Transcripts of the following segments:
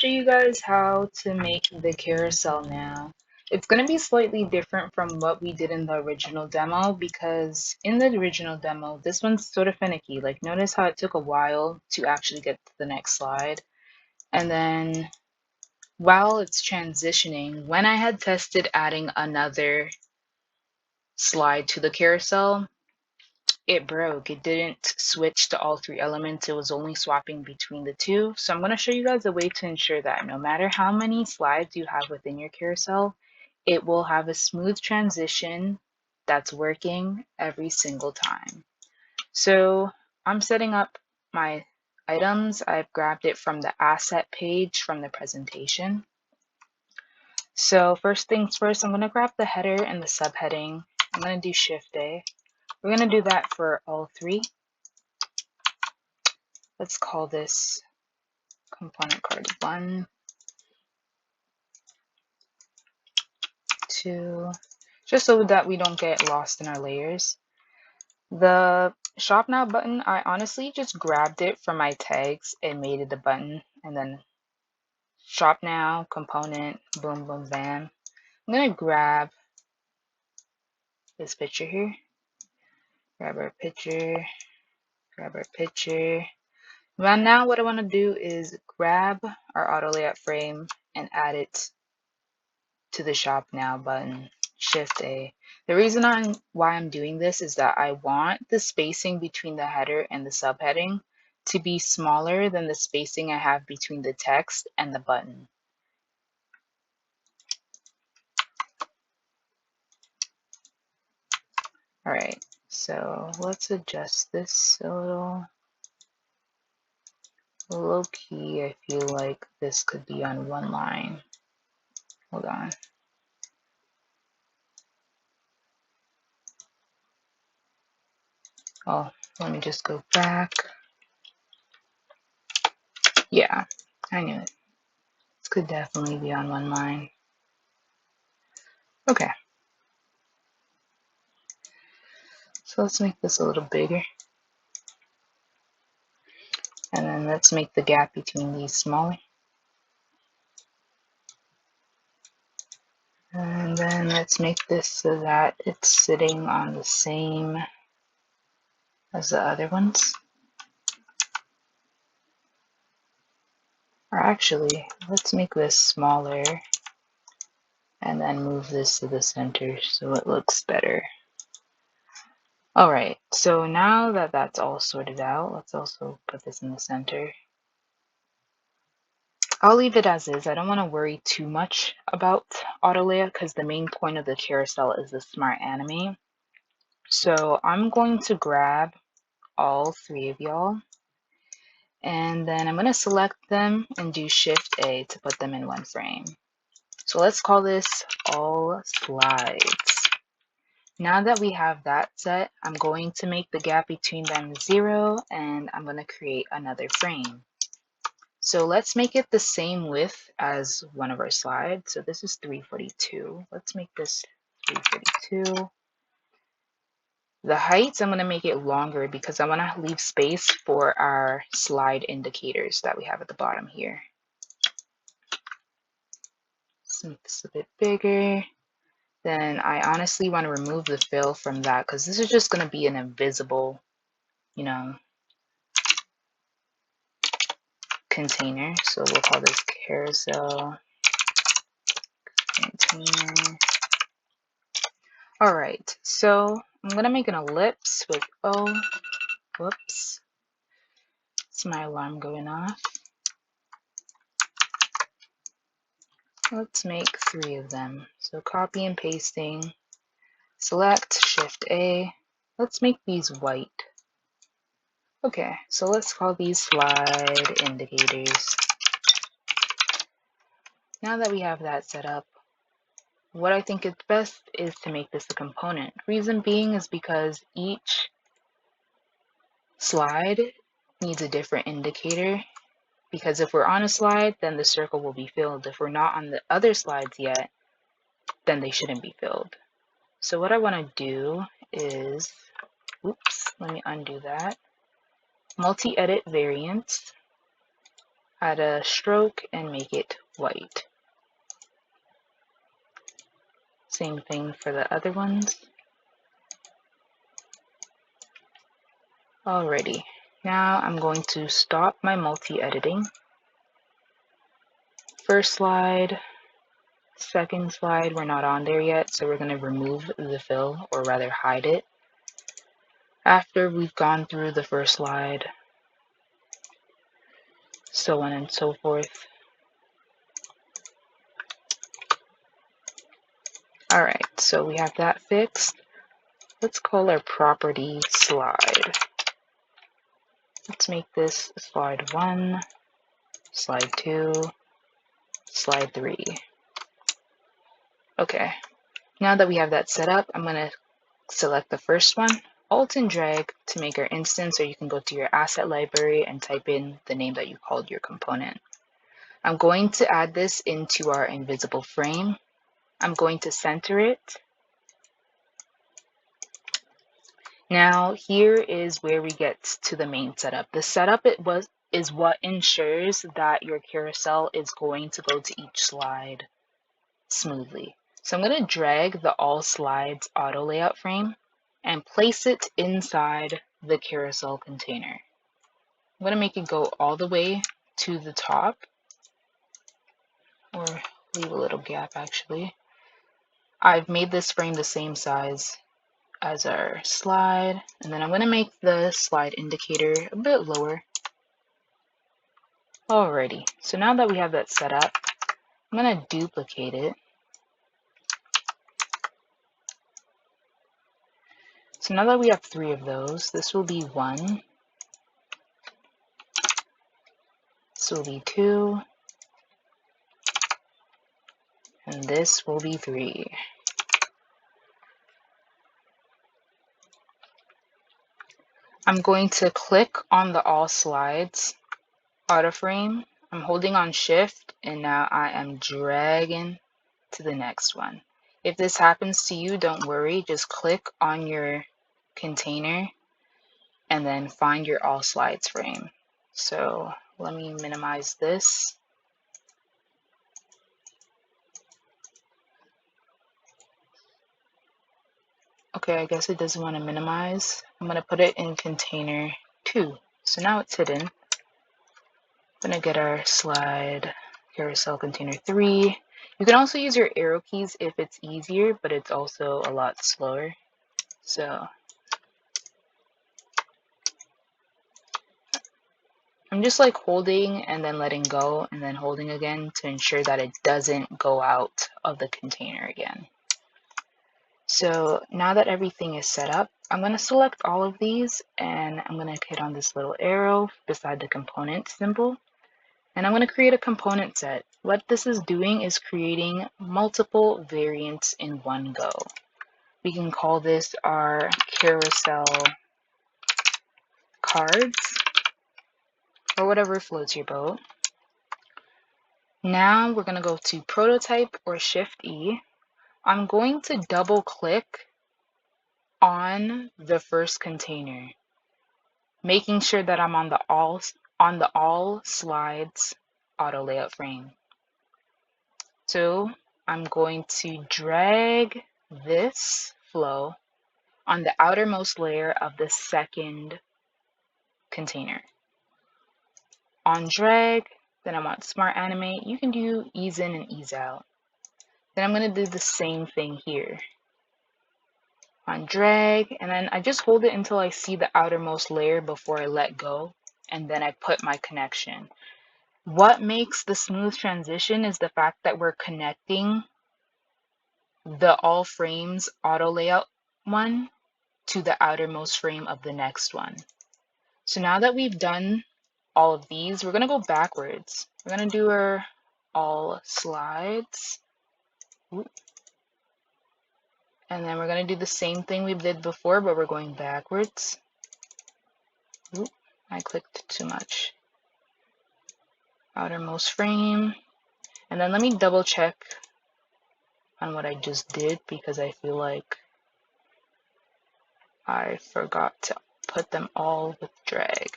show you guys how to make the carousel now. It's going to be slightly different from what we did in the original demo because in the original demo, this one's sort of finicky. Like notice how it took a while to actually get to the next slide. And then while it's transitioning, when I had tested adding another slide to the carousel, it broke. It didn't switch to all three elements. It was only swapping between the two. So I'm going to show you guys a way to ensure that no matter how many slides you have within your carousel, it will have a smooth transition that's working every single time. So I'm setting up my items. I've grabbed it from the asset page from the presentation. So first things first, I'm going to grab the header and the subheading. I'm going to do Shift A. We're going to do that for all three. Let's call this component card 1, 2, just so that we don't get lost in our layers. The shop now button, I honestly just grabbed it from my tags and made it a button, and then shop now, component, boom, boom, bam. I'm going to grab this picture here, grab our picture, grab our picture. Well, now what I want to do is grab our auto layout frame and add it to the shop now button. Shift A. The reason why I'm doing this is that I want the spacing between the header and the subheading to be smaller than the spacing I have between the text and the button. Alright, so let's adjust this a little. Low key, I feel like this could be on one line. Hold on. Oh, let me just go back. Yeah, I knew it. This could definitely be on one line. Okay. So let's make this a little bigger. And then let's make the gap between these smaller. And then let's make this so that it's sitting on the same as the other ones. Or actually, let's make this smaller and then move this to the center so it looks better. Alright, so now that that's all sorted out, let's also put this in the center. I'll leave it as is. I don't want to worry too much about auto layout because the main point of the carousel is the smart animate. So I'm going to grab all three of y'all, and then I'm going to select them and do Shift A to put them in one frame. So let's call this all slides. Now that we have that set, I'm going to make the gap between them 0, and I'm going to create another frame. So let's make it the same width as one of our slides. So this is 342. Let's make this 342. The heights, I'm going to make it longer because I want to leave space for our slide indicators that we have at the bottom here. Let's make this a bit bigger. Then I honestly want to remove the fill from that because this is just going to be an invisible, container. So we'll call this carousel container. All right, so I'm going to make an ellipse with whoops. It's my alarm going off. Let's make 3 of them. So copy and pasting, select Shift A. Let's make these white. Okay, so let's call these slide indicators. Now that we have that set up, what I think is best is to make this a component. Reason being is because each slide needs a different indicator. Because if we're on a slide, then the circle will be filled. If we're not on the other slides yet, then they shouldn't be filled. So what I want to do is, oops, let me undo that. Multi-edit variants. add a stroke and make it white. Same thing for the other ones. Alrighty, now I'm going to stop my multi-editing. First slide, second slide, we're not on there yet, so we're going to remove the fill, or rather hide it. After we've gone through the first slide, so on and so forth. Alright, so we have that fixed. Let's call our property slide. Let's make this slide 1, slide 2, slide 3. Okay, now that we have that set up, I'm going to select the first one, Alt and drag to make our instance, or you can go to your asset library and type in the name that you called your component. I'm going to add this into our invisible frame. I'm going to center it. Now here is where we get to the main setup. The setup is what ensures that your carousel is going to go to each slide smoothly. So I'm going to drag the all slides auto layout frame and place it inside the carousel container. I'm going to make it go all the way to the top, or leave a little gap actually. I've made this frame the same size as our slide, and then I'm going to make the slide indicator a bit lower. Alrighty, so now that we have that set up, I'm going to duplicate it. So now that we have 3 of those, this will be 1, this will be 2, and this will be 3. I'm going to click on the all slides auto frame. I'm holding on shift, and now I am dragging to the next one. If this happens to you, don't worry, just click on your container and then find your all slides frame. So let me minimize this. Okay, I guess it doesn't want to minimize. I'm going to put it in container 2. So now it's hidden. I'm going to get our slide carousel container 3. You can also use your arrow keys if it's easier, but it's also a lot slower. So I'm just like holding and then letting go and then holding again to ensure that it doesn't go out of the container again. So now that everything is set up, I'm going to select all of these and I'm going to hit on this little arrow beside the component symbol. And I'm going to create a component set. What this is doing is creating multiple variants in one go. We can call this our carousel cards, or whatever floats your boat. Now we're going to go to prototype or shift E. I'm going to double click on the first container, making sure that I'm on the all slides auto layout frame. So I'm going to drag this flow on the outermost layer of the second container. On drag, then I want smart animate. You can do ease in and ease out. Then I'm going to do the same thing here. On drag, and then I just hold it until I see the outermost layer before I let go, and then I put my connection. What makes the smooth transition is the fact that we're connecting the all frames auto layout one to the outermost frame of the next one. So now that we've done all of these, we're going to go backwards. We're going to do our all slides. And then we're going to do the same thing we did before, but we're going backwards. Oop, I clicked too much. Outermost frame. And then let me double check on what I just did, because I feel like I forgot to put them all with drag.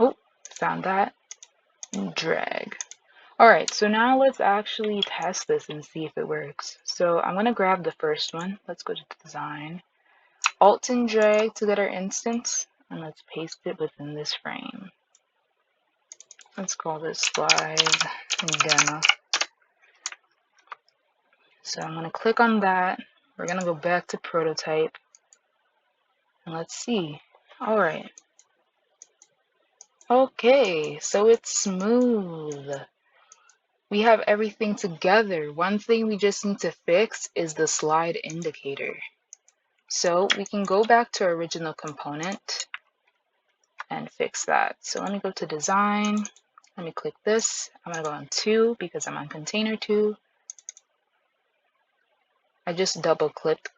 Oh, found that. drag. Alright, so now let's actually test this and see if it works. So I'm going to grab the first one. Let's go to design. Alt and drag to get our instance. And let's paste it within this frame. Let's call this slide demo. So I'm going to click on that. We're going to go back to prototype. And let's see. Alright. Okay, so it's smooth. We have everything together. One thing we just need to fix is the slide indicator. So we can go back to our original component and fix that. So let me go to design. Let me click this. I'm going to go on 2 because I'm on container 2. I just double clicked,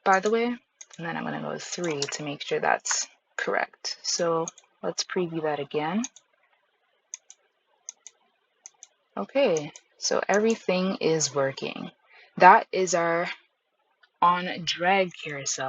by the way. And then I'm going to go 3 to make sure that's correct. So let's preview that again. Okay, so everything is working. That is our on drag carousel.